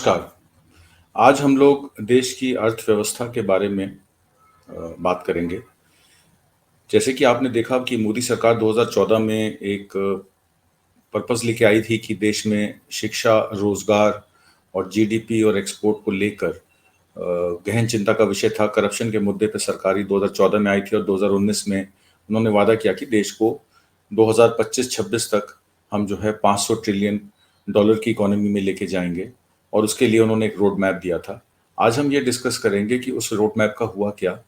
नमस्कार। आज हम लोग देश की अर्थव्यवस्था के बारे में बात करेंगे। जैसे कि आपने देखा कि मोदी सरकार 2014 में एक पर्पस लेके आई थी कि देश में शिक्षा, रोज़गार और जीडीपी और एक्सपोर्ट को लेकर गहन चिंता का विषय था। करप्शन के मुद्दे पे सरकार ही 2014 में आई थी और 2019 में उन्होंने वादा किया कि देश को 2025-26 तक हम जो है 500 ट्रिलियन डॉलर की इकोनॉमी में लेके जाएँगे और उसके लिए उन्होंने एक रोड मैप दिया था। आज हम ये डिस्कस करेंगे कि उस रोड मैप का हुआ क्या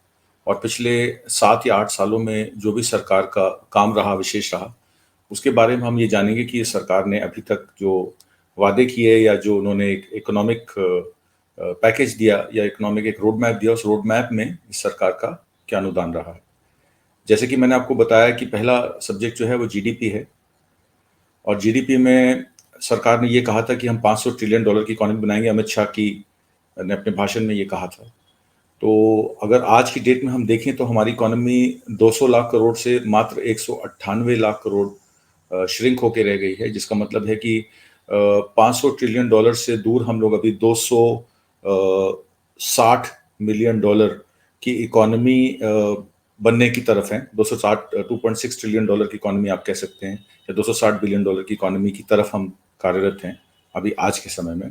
और पिछले 7 या 8 सालों में जो भी सरकार का काम रहा, विशेष रहा, उसके बारे में हम ये जानेंगे कि ये सरकार ने अभी तक जो वादे किए या जो उन्होंने एक इकोनॉमिक पैकेज दिया या इकोनॉमिक एक रोड मैप दिया, उस रोड मैप में इस सरकार का क्या अनुदान रहा है। जैसे कि मैंने आपको बताया कि पहला सब्जेक्ट जो है वो जीडीपी है और जीडीपी में सरकार ने ये कहा था कि हम 500 ट्रिलियन डॉलर की इकोनॉमी बनाएंगे। अमित शाह की ने अपने भाषण में ये कहा था। तो अगर आज की डेट में हम देखें तो हमारी इकोनॉमी 200 लाख करोड़ से मात्र 198 लाख करोड़ श्रिंक होके रह गई है, जिसका मतलब है कि 500 ट्रिलियन डॉलर से दूर हम लोग अभी 260 मिलियन डॉलर की इकोनॉमी बनने की तरफ हैं। 260 ट्रिलियन डॉलर की इकोनॉमी आप कह सकते हैं या 260 बिलियन डॉलर की इकोनॉमी की तरफ हम कार्यरत हैं अभी आज के समय में।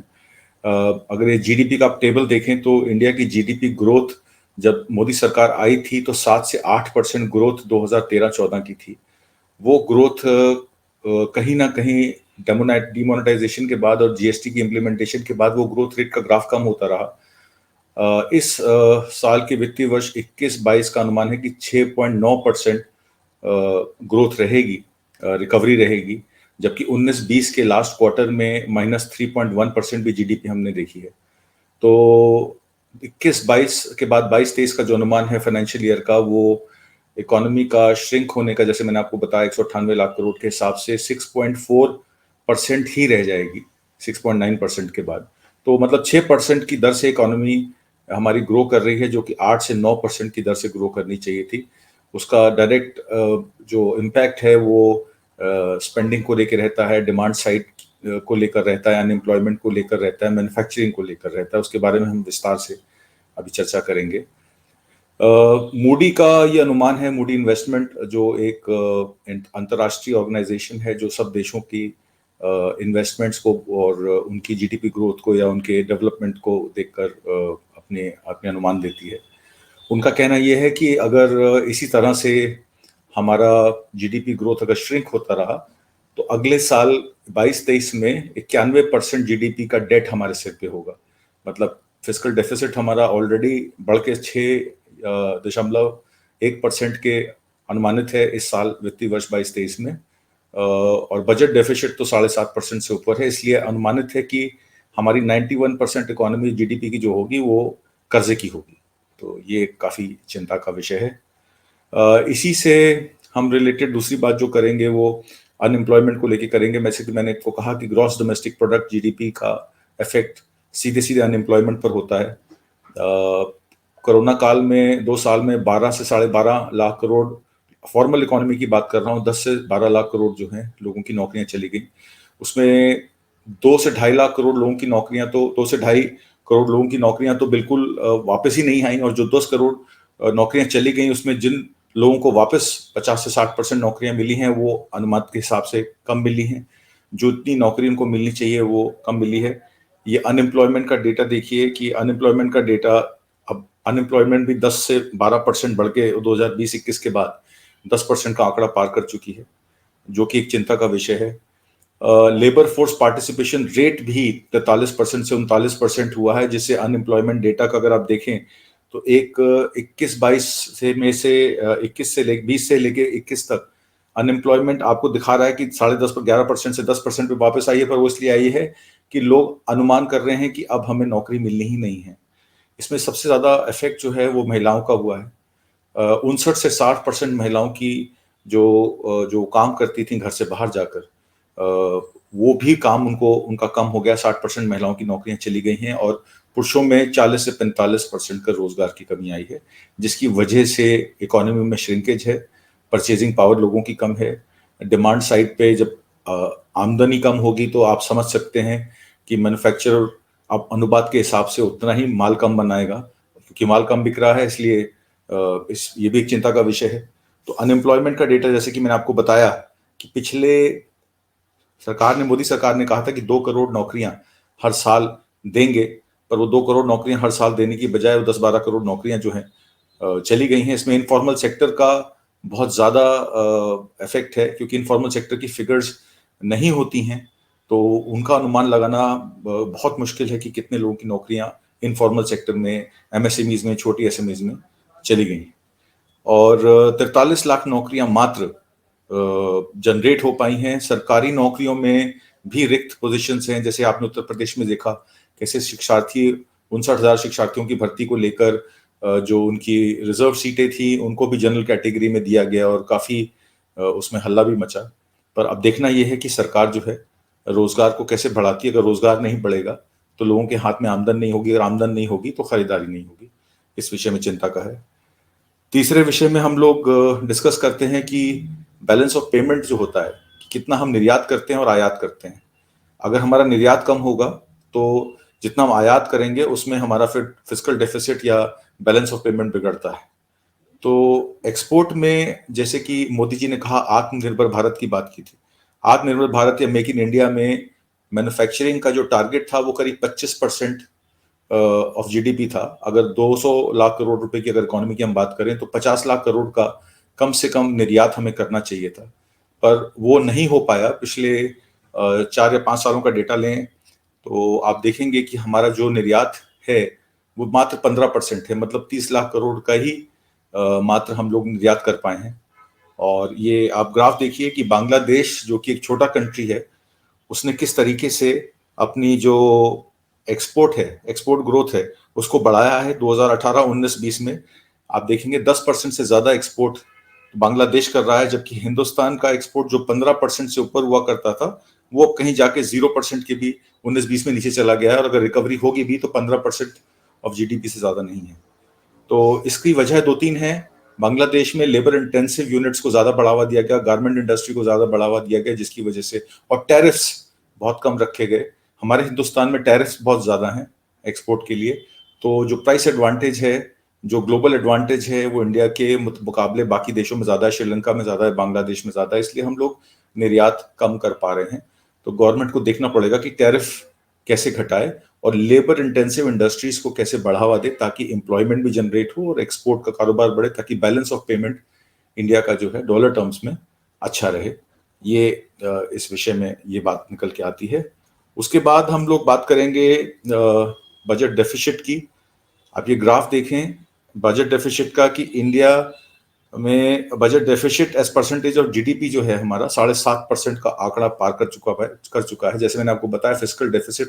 अगर ये जीडीपी का आप टेबल देखें तो इंडिया की जीडीपी ग्रोथ जब मोदी सरकार आई थी तो 7 से 8% ग्रोथ 2013-14 की थी। वो ग्रोथ कहीं ना कहीं डिमोनेटाइजेशन के बाद और जीएसटी की इम्प्लीमेंटेशन के बाद वो ग्रोथ रेट का ग्राफ कम होता रहा। इस साल के वित्तीय वर्ष 21-22 का अनुमान है कि 6.9% ग्रोथ रहेगी, रिकवरी रहेगी, जबकि 19-20 के लास्ट क्वार्टर में -3.1% भी जीडीपी हमने देखी है। तो 21-22 के बाद 22-23 का जो अनुमान है फाइनेंशियल ईयर का, वो इकोनॉमी का श्रिंक होने का, जैसे मैंने आपको बताया 198 लाख करोड़ के हिसाब से 6.4% ही रह जाएगी 6.9% के बाद। तो मतलब 6% की दर से इकोनॉमी हमारी ग्रो कर रही है, जो कि 8 से 9% की दर से ग्रो करनी चाहिए थी। उसका डायरेक्ट जो इम्पैक्ट है वो स्पेंडिंग को लेकर रहता है, डिमांड साइड को लेकर रहता है, अनएम्प्लॉयमेंट को लेकर रहता है, मैन्युफैक्चरिंग को लेकर रहता है। उसके बारे में हम विस्तार से अभी चर्चा करेंगे। मूडी का ये अनुमान है, मूडी इन्वेस्टमेंट, जो एक अंतर्राष्ट्रीय ऑर्गेनाइजेशन है जो सब देशों की इन्वेस्टमेंट्स को और उनकी जीडीपी ग्रोथ को या उनके डेवलपमेंट को देखकर अपने अपने अनुमान देती है। उनका कहना यह है कि अगर इसी तरह से हमारा जीडीपी ग्रोथ अगर श्रिंक होता रहा तो अगले साल 22-23 में 91% जीडीपी का डेट हमारे सिर पे होगा। मतलब फिस्कल डेफिसिट हमारा ऑलरेडी बढ़ के 6.1% के अनुमानित है इस साल वित्तीय वर्ष 22-23 में, और बजट डेफिसिट तो 7.5% से ऊपर है। इसलिए अनुमानित है कि हमारी 91% इकोनॉमी जीडीपी की जो होगी वो कर्जे की होगी। तो ये काफ़ी चिंता का विषय है। इसी से हम रिलेटेड दूसरी बात जो करेंगे वो अनएम्प्लॉयमेंट को लेके करेंगे। जैसे कि मैंने आपको कहा कि ग्रॉस डोमेस्टिक प्रोडक्ट जीडीपी का इफेक्ट सीधे सीधे अनएम्प्लॉयमेंट पर होता है। कोरोना काल में 2 साल में 12 से 12.5 लाख करोड़, फॉर्मल इकोनॉमी की बात कर रहा हूँ, 10 से 12 लाख करोड़ जो हैं लोगों की नौकरियां चली गई। उसमें 2 से 2.5 लाख करोड़ लोगों की नौकरियां तो 2 से 2.5 करोड़ लोगों की नौकरियां तो बिल्कुल वापस ही नहीं आई, और जो 10 करोड़ नौकरियां चली गई उसमें जिन लोगों को वापस 50 से 60% नौकरियां मिली हैं वो अनुमान के हिसाब से कम मिली हैं। जो इतनी नौकरी उनको मिलनी चाहिए वो कम मिली है। ये अनएम्प्लॉयमेंट का डेटा देखिए कि अनएम्प्लॉयमेंट का डेटा, अब अनएम्प्लॉयमेंट भी 10 से 12% बढ़ के 2020-21 के बाद 10% का आंकड़ा पार कर चुकी है, जो कि एक चिंता का विषय है। लेबर फोर्स पार्टिसिपेशन रेट भी 43% से 39% हुआ है, जिससे अनएम्प्लॉयमेंट डेटा का अगर आप देखें तो एक 21-22 से में से 20 से लेके 21 तक अनएम्प्लॉयमेंट आपको दिखा रहा है कि 10.5 पर 11% से 10% पे वापस आई है, पर वो इसलिए आई है कि लोग अनुमान कर रहे हैं कि अब हमें नौकरी मिलनी ही नहीं है। इसमें सबसे ज्यादा इफेक्ट जो है वो महिलाओं का हुआ है। 59 से 60% महिलाओं की जो काम करती थी घर से बाहर जाकर, वो भी काम उनका कम हो गया। 60% महिलाओं की नौकरियां चली गई हैं और पुरुषों में 40 से 45% का रोजगार की कमी आई है, जिसकी वजह से इकोनॉमी में श्रिंकेज है, परचेजिंग पावर लोगों की कम है। डिमांड साइड पे जब आमदनी कम होगी तो आप समझ सकते हैं कि मैन्युफैक्चरर अब अनुपात के हिसाब से उतना ही माल कम बनाएगा, क्योंकि माल कम बिक रहा है, इसलिए ये भी एक चिंता का विषय है। तो अनएम्प्लॉयमेंट का डेटा, जैसे कि मैंने आपको बताया कि पिछले मोदी सरकार ने कहा था कि 2 करोड़ नौकरियां हर साल देंगे, पर वो 2 करोड़ नौकरियां हर साल देने की बजाय वो 10-12 करोड़ नौकरियां जो हैं चली गई हैं। इसमें इनफॉर्मल सेक्टर का बहुत ज़्यादा इफेक्ट है, क्योंकि इनफॉर्मल सेक्टर की फिगर्स नहीं होती हैं, तो उनका अनुमान लगाना बहुत मुश्किल है कि कितने लोगों की नौकरियां इनफॉर्मल सेक्टर में, एमएसएमईज में, छोटी एसएमईज में चली गई। और 43 लाख नौकरियां मात्र जनरेट हो पाई हैं। सरकारी नौकरियों में भी रिक्त पोजीशंस हैं, जैसे आपने उत्तर प्रदेश में देखा कैसे शिक्षार्थी 59,000 शिक्षार्थियों की भर्ती को लेकर जो उनकी रिजर्व सीटें थी उनको भी जनरल कैटेगरी में दिया गया और काफी उसमें हल्ला भी मचा। पर अब देखना यह है कि सरकार जो है रोजगार को कैसे बढ़ाती है। अगर रोजगार नहीं बढ़ेगा तो लोगों के हाथ में आमदन नहीं होगी, अगर आमदन नहीं होगी तो खरीदारी नहीं होगी। इस विषय में चिंता का है। तीसरे विषय में हम लोग डिस्कस करते हैं कि बैलेंस ऑफ पेमेंट जो होता है, कि कितना हम निर्यात करते हैं और आयात करते हैं। अगर हमारा निर्यात कम होगा तो जितना हम आयात करेंगे उसमें हमारा फिर फिस्कल डेफिसिट या बैलेंस ऑफ पेमेंट बिगड़ता है। तो एक्सपोर्ट में, जैसे कि मोदी जी ने कहा आत्मनिर्भर भारत की बात की थी, आत्मनिर्भर भारत या मेक इन इंडिया में मैन्युफैक्चरिंग का जो टारगेट था वो करीब 25% ऑफ जीडीपी था। अगर 200 लाख करोड़ रुपए की अगर इकोनॉमी की हम बात करें तो 50 लाख करोड़ का कम से कम निर्यात हमें करना चाहिए था, पर वो नहीं हो पाया। पिछले 4 या 5 सालों का डेटा लें तो आप देखेंगे कि हमारा जो निर्यात है वो मात्र 15% है, मतलब 30 लाख करोड़ का ही मात्र हम लोग निर्यात कर पाए हैं। और ये आप ग्राफ देखिए कि बांग्लादेश जो कि एक छोटा कंट्री है, उसने किस तरीके से अपनी जो एक्सपोर्ट है, एक्सपोर्ट ग्रोथ है, उसको बढ़ाया है। 2018-19-20 में आप देखेंगे 10% से ज्यादा एक्सपोर्ट बांग्लादेश कर रहा है, जबकि हिंदुस्तान का एक्सपोर्ट जो 15% से ऊपर हुआ करता था वो अब कहीं जाके 0% के भी 19-20 में नीचे चला गया है। और अगर रिकवरी होगी भी तो 15% ऑफ जीडीपी से ज्यादा नहीं है। तो इसकी वजह 2-3 है। बांग्लादेश में लेबर इंटेंसिव यूनिट्स को ज्यादा बढ़ावा दिया गया, गारमेंट इंडस्ट्री को ज्यादा बढ़ावा दिया गया, जिसकी वजह से, और टैरिफ्स बहुत कम रखे गए। हमारे हिंदुस्तान में टैरिफ्स बहुत ज्यादा हैं एक्सपोर्ट के लिए। तो जो प्राइस एडवांटेज है, जो ग्लोबल एडवांटेज है, वो इंडिया के मुकाबले बाकी देशों में ज्यादा है, श्रीलंका में ज्यादा है, बांग्लादेश में ज्यादा है, इसलिए हम लोग निर्यात कम कर पा रहे हैं। तो गवर्नमेंट को देखना पड़ेगा कि टैरिफ कैसे घटाए और लेबर इंटेंसिव इंडस्ट्रीज को कैसे बढ़ावा दे, ताकि एम्प्लॉयमेंट भी जनरेट हो और एक्सपोर्ट का कारोबार बढ़े, ताकि बैलेंस ऑफ पेमेंट इंडिया का जो है डॉलर टर्म्स में अच्छा रहे। ये इस विषय में ये बात निकल के आती है। उसके बाद हम लोग बात करेंगे बजट डेफिसिट की। आप ये ग्राफ देखें बजट डेफिसिट का कि इंडिया में budget deficit as percentage of GDP जो है हमारा 7.5% का आंकड़ा पार कर चुका है। जैसे मैंने आपको बताया, फिस्कल डेफिसिट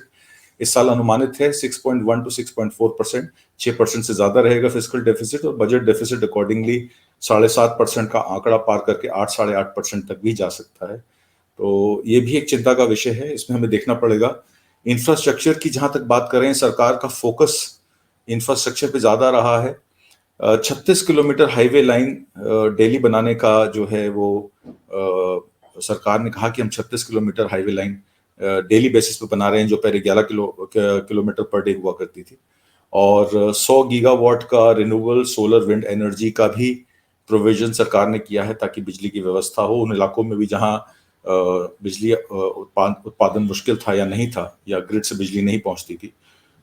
इस साल अनुमानित है 6.1 to 6.4%, 6% से ज्यादा रहेगा फिस्कल डेफिसिट, और बजट डेफिसिट अकॉर्डिंगली 7.5% का आंकड़ा पार करके 8-8.5% तक भी जा सकता है। तो ये भी एक चिंता का विषय है, इसमें हमें देखना पड़ेगा। इंफ्रास्ट्रक्चर की जहां तक बात करें, सरकार का फोकस इंफ्रास्ट्रक्चर पे ज्यादा रहा है। 36 किलोमीटर हाईवे लाइन डेली बनाने का जो है वो सरकार ने कहा कि हम 36 kilometre highway line daily basis पे बना रहे हैं, जो पहले 11 किलोमीटर पर डे हुआ करती थी। और 100 गीगावाट का रिन्यूएबल सोलर विंड एनर्जी का भी प्रोविजन सरकार ने किया है, ताकि बिजली की व्यवस्था हो उन इलाकों में भी जहां बिजली उत्पादन मुश्किल था या नहीं था, या ग्रिड से बिजली नहीं पहुंचती थी।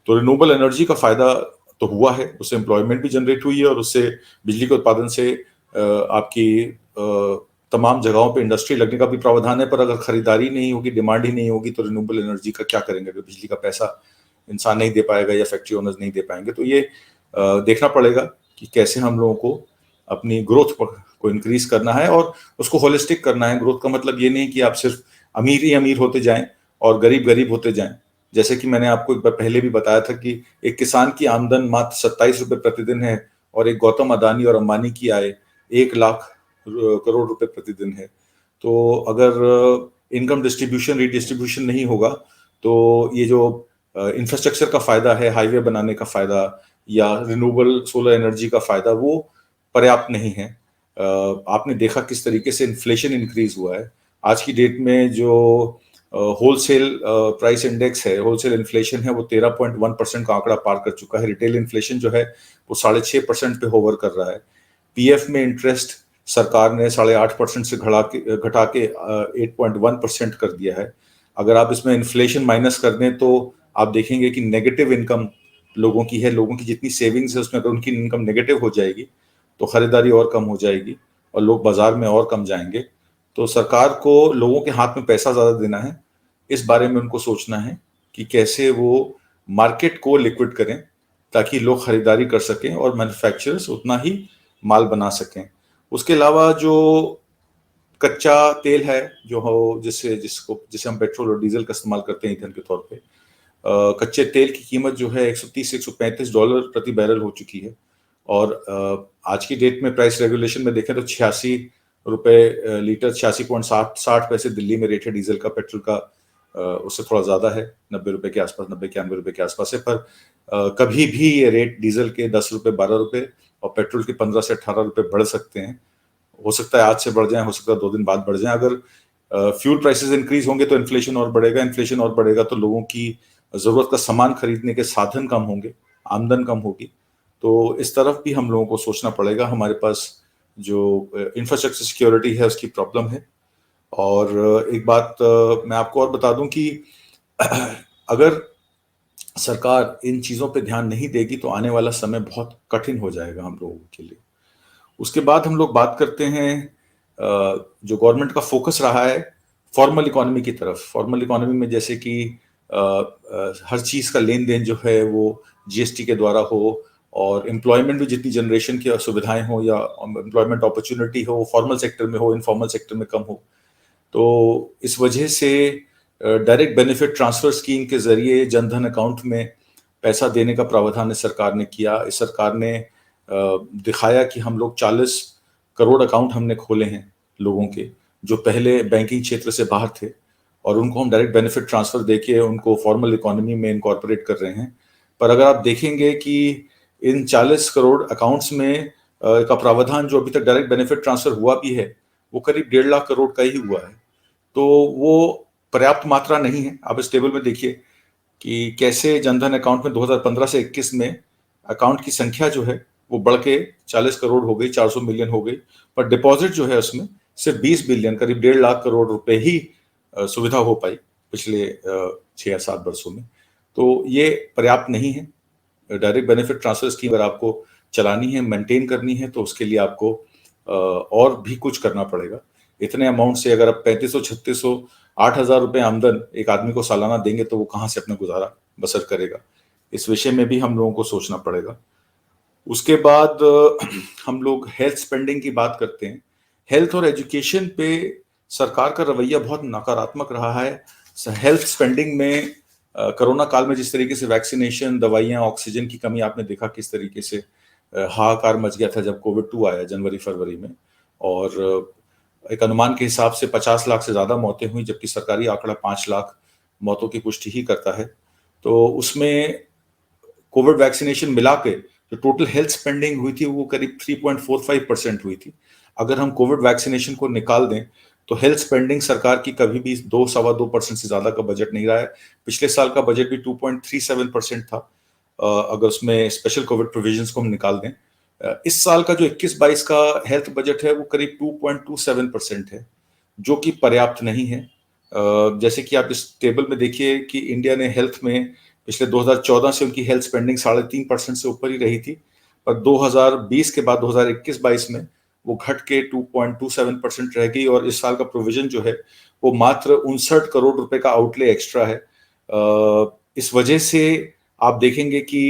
तो रिन्यूएबल एनर्जी का फायदा तो हुआ है, उससे एम्प्लॉयमेंट भी जनरेट हुई है, और उससे बिजली के उत्पादन से आपकी तमाम जगहों पे इंडस्ट्री लगने का भी प्रावधान है। पर अगर खरीदारी नहीं होगी, डिमांड ही नहीं होगी, तो रिन्यूएबल एनर्जी का क्या करेंगे? अगर बिजली का पैसा इंसान नहीं दे पाएगा या फैक्ट्री ओनर्स नहीं दे पाएंगे, तो ये देखना पड़ेगा कि कैसे हम लोगों को अपनी ग्रोथ को इंक्रीज करना है और उसको होलिस्टिक करना है। ग्रोथ का मतलब ये नहीं कि आप सिर्फ अमीर ही अमीर होते जाएं और गरीब गरीब होते जाएं। जैसे कि मैंने आपको एक बार पहले भी बताया था कि एक किसान की आमदन मात्र 27 रुपए प्रतिदिन है, और एक गौतम अदानी और अंबानी की आय 1 लाख करोड़ रुपए प्रतिदिन है। तो अगर इनकम डिस्ट्रीब्यूशन रीडिस्ट्रीब्यूशन नहीं होगा तो ये जो इंफ्रास्ट्रक्चर का फायदा है, हाईवे बनाने का फायदा या रिन्यूएबल सोलर एनर्जी का फायदा, वो पर्याप्त नहीं है। आपने देखा किस तरीके से इन्फ्लेशन इंक्रीज हुआ है। आज की डेट में जो होलसेल प्राइस इंडेक्स है, होलसेल इन्फ्लेशन है, वो 13.1% का आंकड़ा पार कर चुका है। रिटेल इन्फ्लेशन जो है वो 6.5% पे होवर कर रहा है। पीएफ में इंटरेस्ट सरकार ने 8.5% से घटा के 8.1% कर दिया है। अगर आप इसमें इन्फ्लेशन माइनस कर दें तो आप देखेंगे कि नेगेटिव इनकम लोगों की है, लोगों की जितनी सेविंग्स है उसमें अगर उनकी इनकम नेगेटिव हो जाएगी तो खरीदारी और कम हो जाएगी और लोग बाजार में और कम जाएंगे। तो सरकार को लोगों के हाथ में पैसा ज्यादा देना है, इस बारे में उनको सोचना है कि कैसे वो मार्केट को लिक्विड करें ताकि लोग खरीदारी कर सकें और मैन्युफैक्चरर्स उतना ही माल बना सकें। उसके अलावा जो कच्चा तेल है जो हो जिसे हम पेट्रोल और डीजल का इस्तेमाल करते हैं ईंधन के तौर पे, कच्चे तेल की कीमत जो है $130 से $135 प्रति बैरल हो चुकी है और आज की डेट में प्राइस रेगुलेशन में देखें तो ₹86 लीटर, 86.60 दिल्ली में रेट है डीजल का। पेट्रोल का उससे थोड़ा ज्यादा है, ₹90 के आसपास, ₹90-91 के आसपास है। पर कभी भी ये रेट डीजल के ₹10, ₹12 और पेट्रोल के ₹15 से ₹18 बढ़ सकते हैं। हो सकता है आज से बढ़ जाए, हो सकता है 2 दिन बाद बढ़ जाए। अगर फ्यूल प्राइसेस इंक्रीज होंगे तो इन्फ्लेशन और बढ़ेगा, इन्फ्लेशन और बढ़ेगा तो लोगों की जरूरत का सामान खरीदने के साधन कम होंगे, आमदन कम होगी। तो इस तरफ भी हम लोगों को सोचना पड़ेगा। हमारे पास जो इंफ्रास्ट्रक्चर सिक्योरिटी है उसकी प्रॉब्लम है। और एक बात मैं आपको और बता दूं कि अगर सरकार इन चीजों पे ध्यान नहीं देगी तो आने वाला समय बहुत कठिन हो जाएगा हम लोगों के लिए। उसके बाद हम लोग बात करते हैं जो गवर्नमेंट का फोकस रहा है फॉर्मल इकोनॉमी की तरफ। फॉर्मल इकोनॉमी में जैसे कि हर चीज का लेन देन जो है वो जीएसटी के द्वारा हो और एम्प्लॉयमेंट में जितनी जनरेशन की सुविधाएं हो या एम्प्लॉयमेंट अपॉर्चुनिटी हो, फॉर्मल सेक्टर में हो, इनफॉर्मल सेक्टर में कम हो। तो इस वजह से डायरेक्ट बेनिफिट ट्रांसफर स्कीम के जरिए जनधन अकाउंट में पैसा देने का प्रावधान इस सरकार ने किया। इस सरकार ने दिखाया कि हम लोग 40 करोड़ अकाउंट हमने खोले हैं लोगों के जो पहले बैंकिंग क्षेत्र से बाहर थे और उनको हम डायरेक्ट बेनिफिट ट्रांसफर देके उनको फॉर्मल इकोनॉमी में इनकॉर्पोरेट कर रहे हैं। पर अगर आप देखेंगे कि इन 40 करोड़ अकाउंट्स में का प्रावधान जो अभी तक डायरेक्ट बेनिफिट ट्रांसफर हुआ भी है वो करीब 1.5 लाख करोड़ का ही हुआ है। तो वो पर्याप्त मात्रा नहीं है। आप इस टेबल में देखिए कि कैसे जनधन अकाउंट में 2015 से 21 में अकाउंट की संख्या जो है वो बढ़ के 40 करोड़ हो गई, 400 मिलियन हो गई, पर डिपॉजिट जो है उसमें सिर्फ 20 बिलियन, करीब 1.5 लाख करोड़ रुपए ही सुविधा हो पाई पिछले 6 या 7 वर्षों में। तो ये पर्याप्त नहीं है। डायरेक्ट बेनिफिट ट्रांसफर स्कीम अगर आपको चलानी है, मेंटेन करनी है तो उसके लिए आपको और भी कुछ करना पड़ेगा। इतने अमाउंट से अगर आप 3500, 3600, 8,000 रुपए आमदन एक आदमी को सालाना देंगे तो वो कहाँ से अपना गुजारा बसर करेगा। इस विषय में भी हम लोगों को सोचना पड़ेगा। उसके बाद हम लोग हेल्थ स्पेंडिंग की बात करते हैं। हेल्थ और एजुकेशन पे सरकार का रवैया बहुत नकारात्मक रहा है। हेल्थ स्पेंडिंग में कोरोना काल में जिस तरीके से वैक्सीनेशन, दवाइयां, ऑक्सीजन की कमी आपने देखा किस तरीके से हाहाकार मच गया था जब कोविड-2 आया जनवरी फरवरी में। और एक अनुमान के हिसाब से 50 लाख से ज्यादा मौतें हुई जबकि सरकारी आंकड़ा 5 लाख मौतों की पुष्टि ही करता है। तो उसमें कोविड वैक्सीनेशन मिला के जो टोटल हेल्थ स्पेंडिंग हुई थी वो करीब 3.45% हुई थी। अगर हम कोविड वैक्सीनेशन को निकाल दें तो हेल्थ स्पेंडिंग सरकार की कभी भी 2-2.25% से ज्यादा का बजट नहीं रहा है। पिछले साल का बजट भी 2.37% था अगर उसमें स्पेशल कोविड प्रोविजंस को हम निकाल दें। इस साल का जो 21-22 का हेल्थ बजट है वो करीब 2.27% है जो कि पर्याप्त नहीं है। जैसे कि आप इस टेबल में देखिए कि इंडिया ने हेल्थ में पिछले 2014 से उनकी हेल्थ स्पेंडिंग 3.5% से ऊपर ही रही थी, पर 2020 के बाद 2021-22 में वो घट के 2.27% रह गई और इस साल का प्रोविजन जो है वो मात्र 59 करोड़ रुपए का आउटले एक्स्ट्रा है। इस वजह से आप देखेंगे कि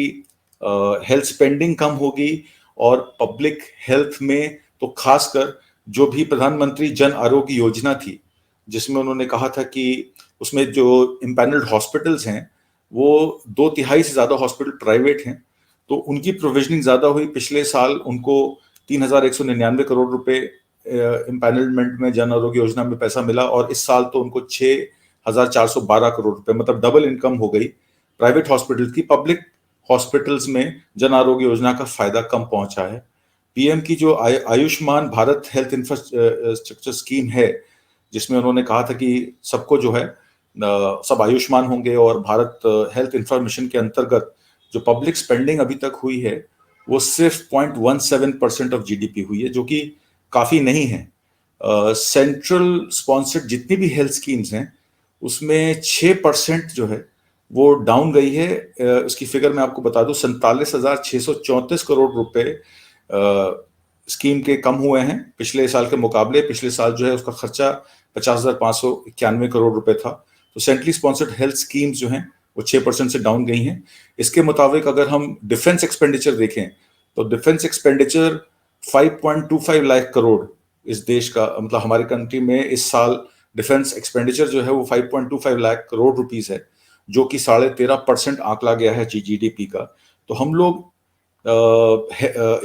हेल्थ स्पेंडिंग कम होगी और पब्लिक हेल्थ में तो खासकर जो भी प्रधानमंत्री जन आरोग्य योजना थी जिसमें उन्होंने कहा था कि उसमें जो इम्पैनल्ड हॉस्पिटल्स हैं वो 2/3 से ज्यादा हॉस्पिटल प्राइवेट हैं, तो उनकी प्रोविजनिंग ज्यादा हुई। पिछले साल उनको 3,199 करोड़ रुपए इम्पैनलमेंट में जन आरोग्य योजना में पैसा मिला और इस साल तो उनको 6,412 करोड़ रुपए, मतलब डबल इनकम हो गई प्राइवेट हॉस्पिटल की। पब्लिक हॉस्पिटल्स में जन आरोग्य योजना का फायदा कम पहुंचा है। पीएम की जो Ayushman Bharat health infrastructure scheme है जिसमें उन्होंने कहा था कि सबको जो है सब आयुष्मान होंगे और भारत हेल्थ इंफॉर्मेशन के अंतर्गत जो पब्लिक स्पेंडिंग अभी तक हुई है वो सिर्फ 0.17% ऑफ जीडीपी हुई है, जो कि काफी नहीं है। सेंट्रल स्पॉन्सर्ड जितनी भी हेल्थ स्कीम्स हैं उसमें 6% जो है वो डाउन गई है। इसकी फिगर मैं आपको बता दूं, 47,634 करोड़ रुपए स्कीम के कम हुए हैं पिछले साल के मुकाबले। पिछले साल जो है उसका खर्चा 50,591 करोड़ रुपए था। तो सेंट्रली स्पॉन्सर्ड हेल्थ स्कीम्स जो हैं वो 6% से डाउन गई हैं। इसके मुताबिक अगर हम डिफेंस एक्सपेंडिचर देखें तो डिफेंस एक्सपेंडिचर 5.25 लाख करोड़ इस देश का, मतलब हमारी कंट्री में इस साल डिफेंस एक्सपेंडिचर जो है वो 5.25 लाख करोड़ रुपीस है, जो कि 13.5% आंकला गया है जीडीपी का। तो हम लोग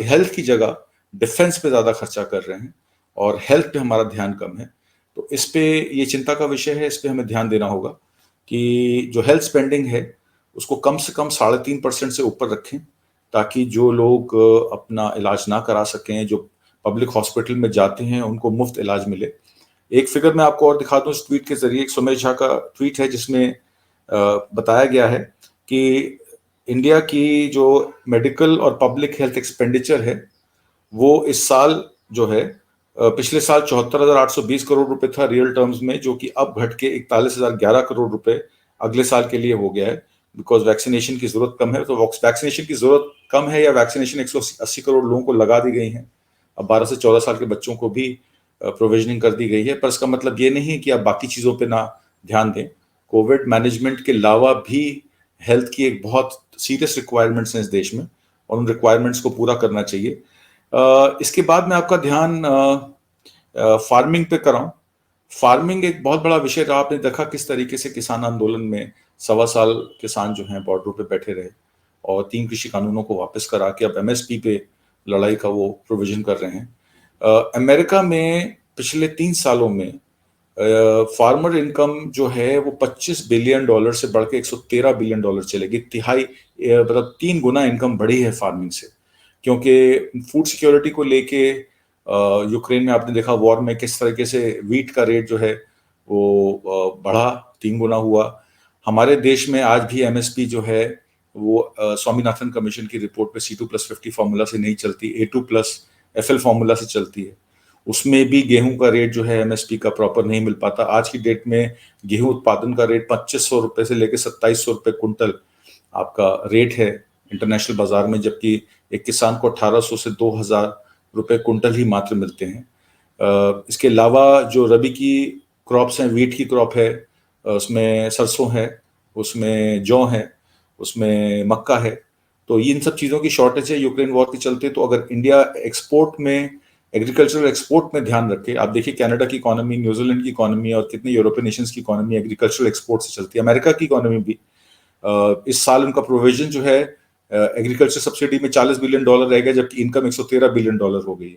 हेल्थ की जगह डिफेंस पे ज्यादा खर्चा कर रहे हैं और हेल्थ पे हमारा ध्यान कम है। तो इस पे ये चिंता का विषय है, इस पे हमें ध्यान देना होगा कि जो हेल्थ स्पेंडिंग है उसको कम से कम 3.5% से ऊपर रखें, ताकि जो लोग अपना इलाज ना करा सकें, जो पब्लिक हॉस्पिटल में जाते हैं, उनको मुफ्त इलाज मिले। एक फिगर मैं आपको और दिखा दूं इस ट्वीट के जरिए। एक सुमेश झा का ट्वीट है जिसमें बताया गया है कि इंडिया की जो मेडिकल और पब्लिक हेल्थ एक्सपेंडिचर है वो इस साल जो है पिछले साल 74,820 करोड़ रुपए था रियल टर्म्स में, जो कि अब घट के 41,011 करोड़ रुपए अगले साल के लिए हो गया है, बिकॉज वैक्सीनेशन की जरूरत कम है। तो वैक्सीनेशन की जरूरत कम है या वैक्सीनेशन 180 करोड़ लोगों को लगा दी गई है। अब 12 से 14 साल के बच्चों को भी प्रोविजनिंग कर दी गई है, पर इसका मतलब ये नहीं कि आप बाकी चीजों पे ना ध्यान दें। कोविड मैनेजमेंट के अलावा भी हेल्थ की एक बहुत सीरियस रिक्वायरमेंट्स हैं इस देश में और उन रिक्वायरमेंट्स को पूरा करना चाहिए। इसके बाद मैं आपका ध्यान फार्मिंग पे कराऊं। फार्मिंग एक बहुत बड़ा विषय रहा। आपने देखा किस तरीके से किसान आंदोलन में 1.25 साल किसान जो हैं बॉर्डरों पे बैठे रहे और 3 कृषि कानूनों को वापस करा के अब एमएसपी पे लड़ाई का वो प्रोविजन कर रहे हैं। अमेरिका में पिछले 3 सालों में फार्मर इनकम जो है वो $25 बिलियन से बढ़ के $113 बिलियन चलेगी। तिहाई मतलब 3 गुना इनकम बढ़ी है फार्मिंग से, क्योंकि फूड सिक्योरिटी को लेके यूक्रेन में आपने देखा वॉर में किस तरीके से वीट का रेट जो है वो बढ़ा, 3 गुना हुआ। हमारे देश में आज भी एमएसपी जो है वो स्वामीनाथन कमीशन की रिपोर्ट पे C2+50 फॉर्मूला से नहीं चलती, A2+FL फॉर्मूला से चलती है। उसमें भी गेहूं का रेट जो है एमएसपी का प्रॉपर नहीं मिल पाता। आज की डेट में गेहूं उत्पादन का रेट 2500 रुपए से लेकर 2700 रुपए कुंटल आपका रेट है इंटरनेशनल बाजार में, जबकि एक किसान को 1800 से 2000 रुपए कुंटल ही मात्र मिलते हैं। इसके अलावा जो रबी की क्रॉप्स हैं, वीट की क्रॉप है, उसमें सरसों है, उसमें जौ है, उसमें मक्का है। तो इन सब चीज़ों की शॉर्टेज है यूक्रेन वॉर के चलते। तो अगर इंडिया एक्सपोर्ट में, एग्रीकल्चरल एक्सपोर्ट में ध्यान रखे, आप देखिए कनाडा की इकोनॉमी, न्यूजीलैंड की इकोनॉमी और कितने यूरोपियन नेशंस की इकोनॉमी एग्रीकल्चरल एक्सपोर्ट से चलती है। अमेरिका की इकोनॉमी भी इस साल उनका प्रोविजन जो है एग्रीकल्चर सब्सिडी में $40 बिलियन रह गया, जबकि इनकम $113 बिलियन हो गई है।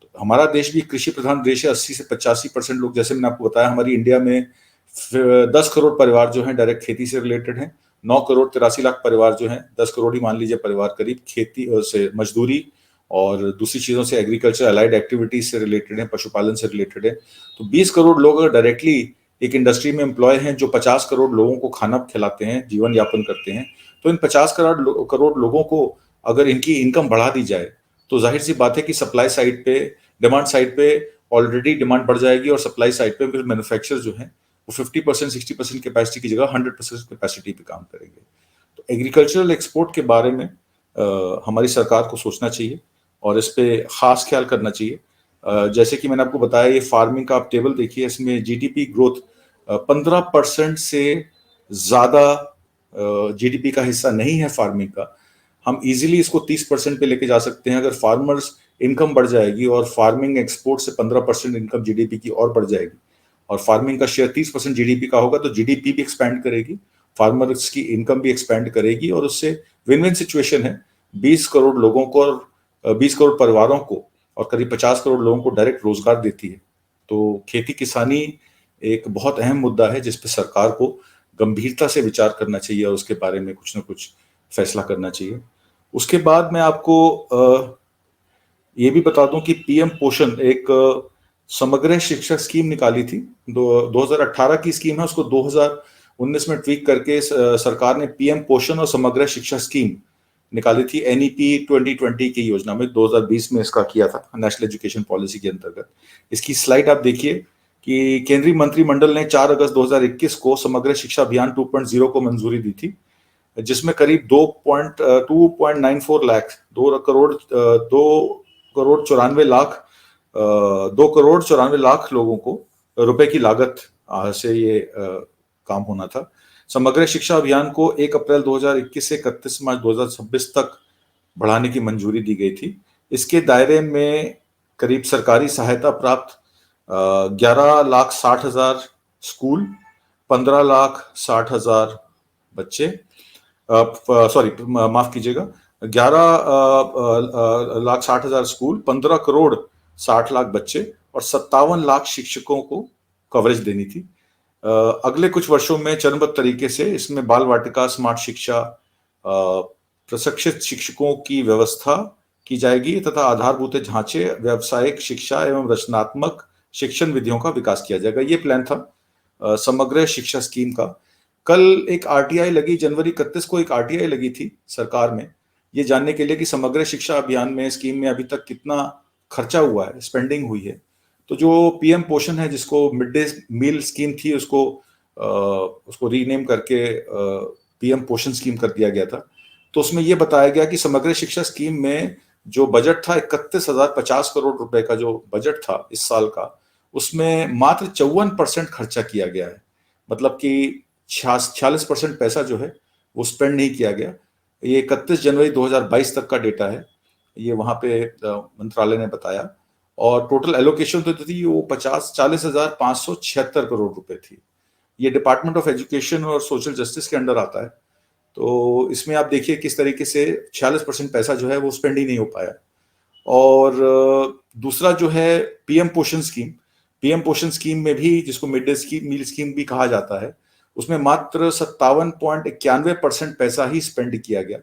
तो हमारा देश भी कृषि प्रधान देश है। 80 से 85% लोग, जैसे मैंने आपको बताया, हमारी इंडिया में 10 करोड़ परिवार जो हैं डायरेक्ट खेती से रिलेटेड हैं। 9 करोड़ 83 लाख परिवार जो हैं, 10 करोड़ ही मान लीजिए परिवार करीब, खेती से मजदूरी और दूसरी चीजों से, एग्रीकल्चर अलाइड एक्टिविटीज से रिलेटेड है, पशुपालन से रिलेटेड है। तो 20 करोड़ लोग अगर डायरेक्टली एक इंडस्ट्री में एम्प्लॉय हैं जो 50 करोड़ लोगों को खाना खिलाते हैं, जीवन यापन करते हैं, तो इन 50 करोड़ लोगों को अगर इनकी इनकम बढ़ा दी जाए तो जाहिर सी बात है कि सप्लाई साइड पे, डिमांड साइड पे ऑलरेडी डिमांड बढ़ जाएगी और सप्लाई साइड पे फिर मैन्युफैक्चरर जो है वो 50% 60% कैपेसिटी की जगह 100% कैपेसिटी पे काम करेंगे। तो एग्रीकल्चरल एक्सपोर्ट के बारे में हमारी सरकार को सोचना चाहिए और इस पे खास ख्याल करना चाहिए। जैसे कि मैंने आपको बताया, ये फार्मिंग का आप टेबल देखिए, इसमें जीडीपी ग्रोथ 15% से ज्यादा जीडीपी का हिस्सा नहीं है फार्मिंग का। हम इजीली इसको 30% पे लेके जा सकते हैं अगर फार्मर्स इनकम बढ़ जाएगी और फार्मिंग एक्सपोर्ट से 15% इनकम जीडीपी की और बढ़ जाएगी और फार्मिंग का शेयर 30% जीडीपी का होगा, तो जीडीपी भी एक्सपैंड करेगी, फार्मर्स की इनकम भी एक्सपैंड करेगी और उससे विन विन सिचुएशन है। 20 करोड़ लोगों को और 20 करोड़ परिवारों को और करीब 50 करोड़ लोगों को डायरेक्ट रोजगार देती है। तो खेती किसानी एक बहुत अहम मुद्दा है जिस पे सरकार को गंभीरता से विचार करना चाहिए और उसके बारे में कुछ ना कुछ फैसला करना चाहिए। उसके बाद मैं आपको ये भी बता दूं कि पीएम पोषण एक समग्र शिक्षा स्कीम निकाली थी। 2018 की स्कीम है, उसको 19 में ट्वीक करके सरकार ने पीएम पोषण और समग्र शिक्षा स्कीम निकाली थी, एनईपी 2020 की योजना में 2020 में इसका किया था नेशनल एजुकेशन पॉलिसी के अंतर्गत। इसकी स्लाइड आप देखिए कि केंद्रीय मंत्रिमंडल ने 4 अगस्त 2021 को समग्र शिक्षा अभियान 2.0 को मंजूरी दी थी, जिसमें करीब 2.94 लाख 2 करोड़ 94 लाख लोगों को रुपए की लागत से ये काम होना था। समग्र शिक्षा अभियान को 1 अप्रैल 2021 से 31 मार्च 2026 तक बढ़ाने की मंजूरी दी गई थी। इसके दायरे में करीब सरकारी सहायता प्राप्त 11,60,000 स्कूल, 15,60,000 बच्चे, माफ कीजिएगा, 11,60,000 स्कूल, 15 करोड़ 60 लाख बच्चे और 57 लाख शिक्षकों को कवरेज देनी थी। अगले कुछ वर्षों में चरणबद्ध तरीके से इसमें बाल वाटिका, स्मार्ट शिक्षा, प्रशिक्षित शिक्षकों की व्यवस्था की जाएगी तथा आधारभूत ढांचे, व्यावसायिक शिक्षा एवं रचनात्मक शिक्षण विधियों का विकास किया जाएगा। ये प्लान था समग्र शिक्षा स्कीम का। कल एक आरटीआई लगी, जनवरी 31 को एक आरटीआई लगी थी सरकार में, ये जानने के लिए कि समग्र शिक्षा अभियान में, स्कीम में अभी तक कितना खर्चा हुआ है, स्पेंडिंग हुई है। तो जो पीएम पोषण है, जिसको मिड डे मील स्कीम थी, उसको रीनेम करके पीएम पोषण स्कीम कर दिया गया था। तो उसमें यह बताया गया कि समग्र शिक्षा स्कीम में जो बजट था 31,050 करोड़ रुपए का जो बजट था इस साल का, उसमें मात्र 54% खर्चा किया गया है। मतलब कि 46% पैसा जो है वो स्पेंड नहीं किया गया। ये 31 जनवरी 2022 तक का डेटा है, ये वहां पे मंत्रालय ने बताया। और टोटल एलोकेशन तो थी वो 40,576 करोड़ रुपए थी। ये डिपार्टमेंट ऑफ एजुकेशन और सोशल जस्टिस के अंडर आता है। तो इसमें आप देखिए किस तरीके से 46% पैसा जो है वो स्पेंड ही नहीं हो पाया। और दूसरा जो है पीएम पोषण स्कीम, पीएम पोषण स्कीम में भी, जिसको मिड डे मील स्कीम भी कहा जाता है, उसमें मात्र 57.91% पैसा ही स्पेंड किया गया।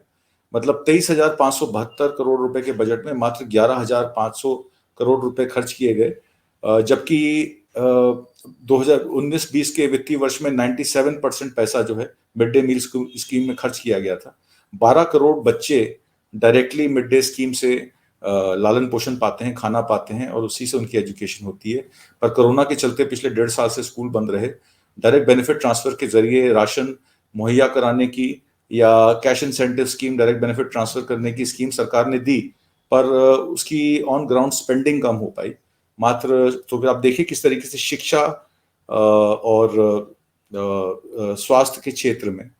मतलब 23,572 करोड़ रुपए के बजट में मात्र 11,500 करोड़ रुपए खर्च किए गए, जबकि 2019-20 के वित्तीय वर्ष में 97% पैसा जो है मिड डे मील स्कीम में खर्च किया गया था। 12 करोड़ बच्चे डायरेक्टली मिड डे स्कीम से लालन पोषण पाते हैं, खाना पाते हैं और उसी से उनकी एजुकेशन होती है। पर कोरोना के चलते पिछले 1.5 साल से स्कूल बंद रहे। डायरेक्ट बेनिफिट ट्रांसफर के जरिए राशन मुहैया कराने की या cash incentive scheme, direct benefit transfer करने की स्कीम सरकार ने दी, पर उसकी ऑन ग्राउंड स्पेंडिंग कम हो पाई। मात्र तो फिर आप देखिए किस तरीके से शिक्षा और स्वास्थ्य के क्षेत्र में,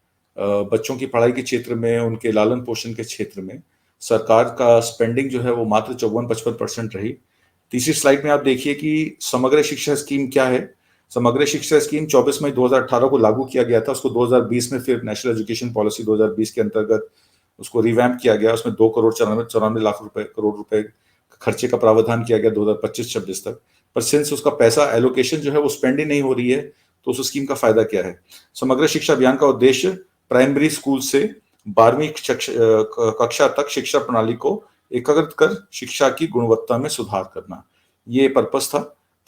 बच्चों की पढ़ाई के क्षेत्र में, उनके लालन पोषण के क्षेत्र में सरकार का स्पेंडिंग जो है वो मात्र 54-55% रही। तीसरी स्लाइड में आप देखिए कि समग्र शिक्षा स्कीम क्या है। समग्र शिक्षा स्कीम 24 मई 2018 को लागू किया गया था। उसको 2020 में फिर नेशनल एजुकेशन पॉलिसी 2020 के अंतर्गत उसको रिवैम्प किया गया। उसमें 2 करोड़ 94 लाख करोड़ रुपए खर्चे का प्रावधान किया गया 2025-26 तक। पर सिंस उसका पैसा एलोकेशन जो है वो स्पेंड ही नहीं हो रही है, तो उस स्कीम का फायदा क्या है। समग्र शिक्षा अभियान का उद्देश्य प्राइमरी स्कूल से 12वीं कक्षा तक शिक्षा प्रणाली को एकीकृत कर शिक्षा की गुणवत्ता में सुधार करना, ये पर्पस था।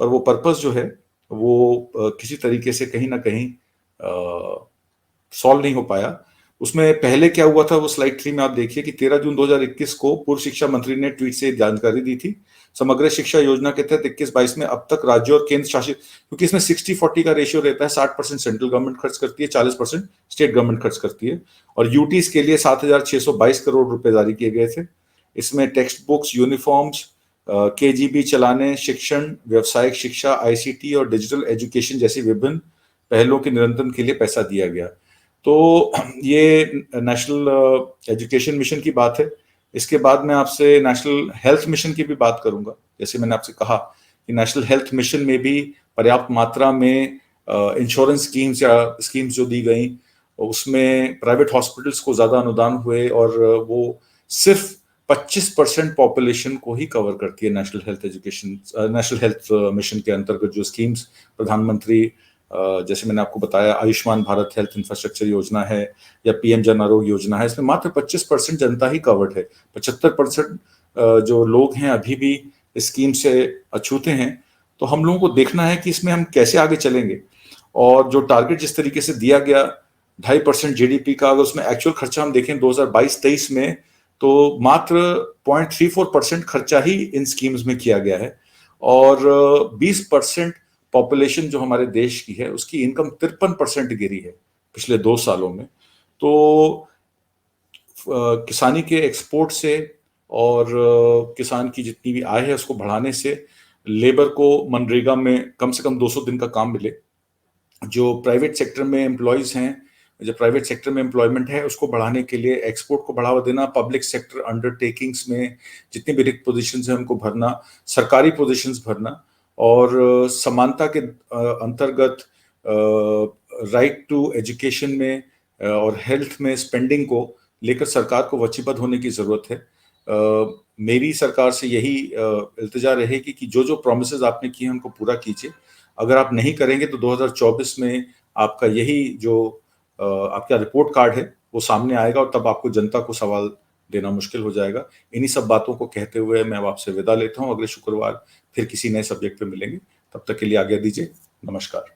पर वो पर्पस जो है वो किसी तरीके से कहीं ना कहीं सॉल्व नहीं हो पाया। उसमें पहले क्या हुआ था वो स्लाइड 3 में आप देखिए कि 13 जून 2021 को पूर्व शिक्षा मंत्री ने ट्वीट से जानकारी दी थी। समग्र शिक्षा योजना के तहत 21-22 में अब तक राज्यों और केंद्र शासित, क्योंकि इसमें 60-40 का रेशियो रहता है, 60% सेंट्रल गवर्नमेंट खर्च करती है, 40% स्टेट गवर्नमेंट खर्च करती है। और यूटीज के लिए 7,622 करोड़ रुपए जारी किए गए थे। इसमें टेक्स्ट बुक्स, यूनिफॉर्म्स, केजीबी चलाने, शिक्षण, व्यावसायिक शिक्षा, आईसीटी और डिजिटल एजुकेशन जैसी विभिन्न पहलों के निरंतरण के लिए पैसा दिया गया। तो ये नेशनल एजुकेशन मिशन की बात है। इसके बाद मैं आपसे नेशनल हेल्थ मिशन की भी बात करूंगा। जैसे मैंने आपसे कहा कि नेशनल हेल्थ मिशन में भी पर्याप्त मात्रा में इंश्योरेंस स्कीम्स या स्कीम्स जो दी गई, उसमें प्राइवेट हॉस्पिटल्स को ज्यादा अनुदान हुए और वो सिर्फ 25% पॉपुलेशन को ही कवर करती है। नेशनल हेल्थ मिशन के अंतर्गत जो स्कीम्स प्रधानमंत्री, जैसे मैंने आपको बताया, आयुष्मान भारत हेल्थ इंफ्रास्ट्रक्चर योजना है या पीएम जन आरोग्य योजना है, इसमें मात्र 25% जनता ही कवर्ड है। 75% जो लोग हैं अभी भी स्कीम से अछूते हैं। तो हम लोगों को देखना है कि इसमें हम कैसे आगे चलेंगे। और जो टारगेट जिस तरीके से दिया गया 2.5% जीडीपी का, अगर उसमें एक्चुअल खर्चा हम देखें 2022-23 में, तो मात्र 0.34% खर्चा ही इन स्कीम्स में किया गया है। और 20% पॉपुलेशन जो हमारे देश की है उसकी इनकम 53% गिरी है पिछले 2 सालों में। तो किसानी के एक्सपोर्ट से और किसान की जितनी भी आय है उसको बढ़ाने से लेबर को मनरेगा में कम से कम 200 दिन का काम मिले, जो प्राइवेट सेक्टर में एम्प्लॉयज हैं, जो प्राइवेट सेक्टर में एम्प्लॉयमेंट है उसको बढ़ाने के लिए एक्सपोर्ट को बढ़ावा देना, पब्लिक सेक्टर अंडरटेकिंग्स में जितनी भी रिक्त पोजीशंस हैं उनको भरना, सरकारी पोजीशंस भरना, और समानता के अंतर्गत राइट टू एजुकेशन में और हेल्थ में स्पेंडिंग को लेकर सरकार को वचनबद्ध होने की जरूरत है। मेरी सरकार से यही इल्तिजा रहेगी कि जो जो प्रोमिसेस आपने किए हैं उनको पूरा कीजिए। अगर आप नहीं करेंगे तो 2024 में आपका यही जो आपका रिपोर्ट कार्ड है वो सामने आएगा और तब आपको जनता को सवाल देना मुश्किल हो जाएगा। इन्हीं सब बातों को कहते हुए मैं आपसे विदा लेता हूं। अगले शुक्रवार फिर किसी नए सब्जेक्ट पे मिलेंगे। तब तक के लिए आज्ञा दीजिए। नमस्कार।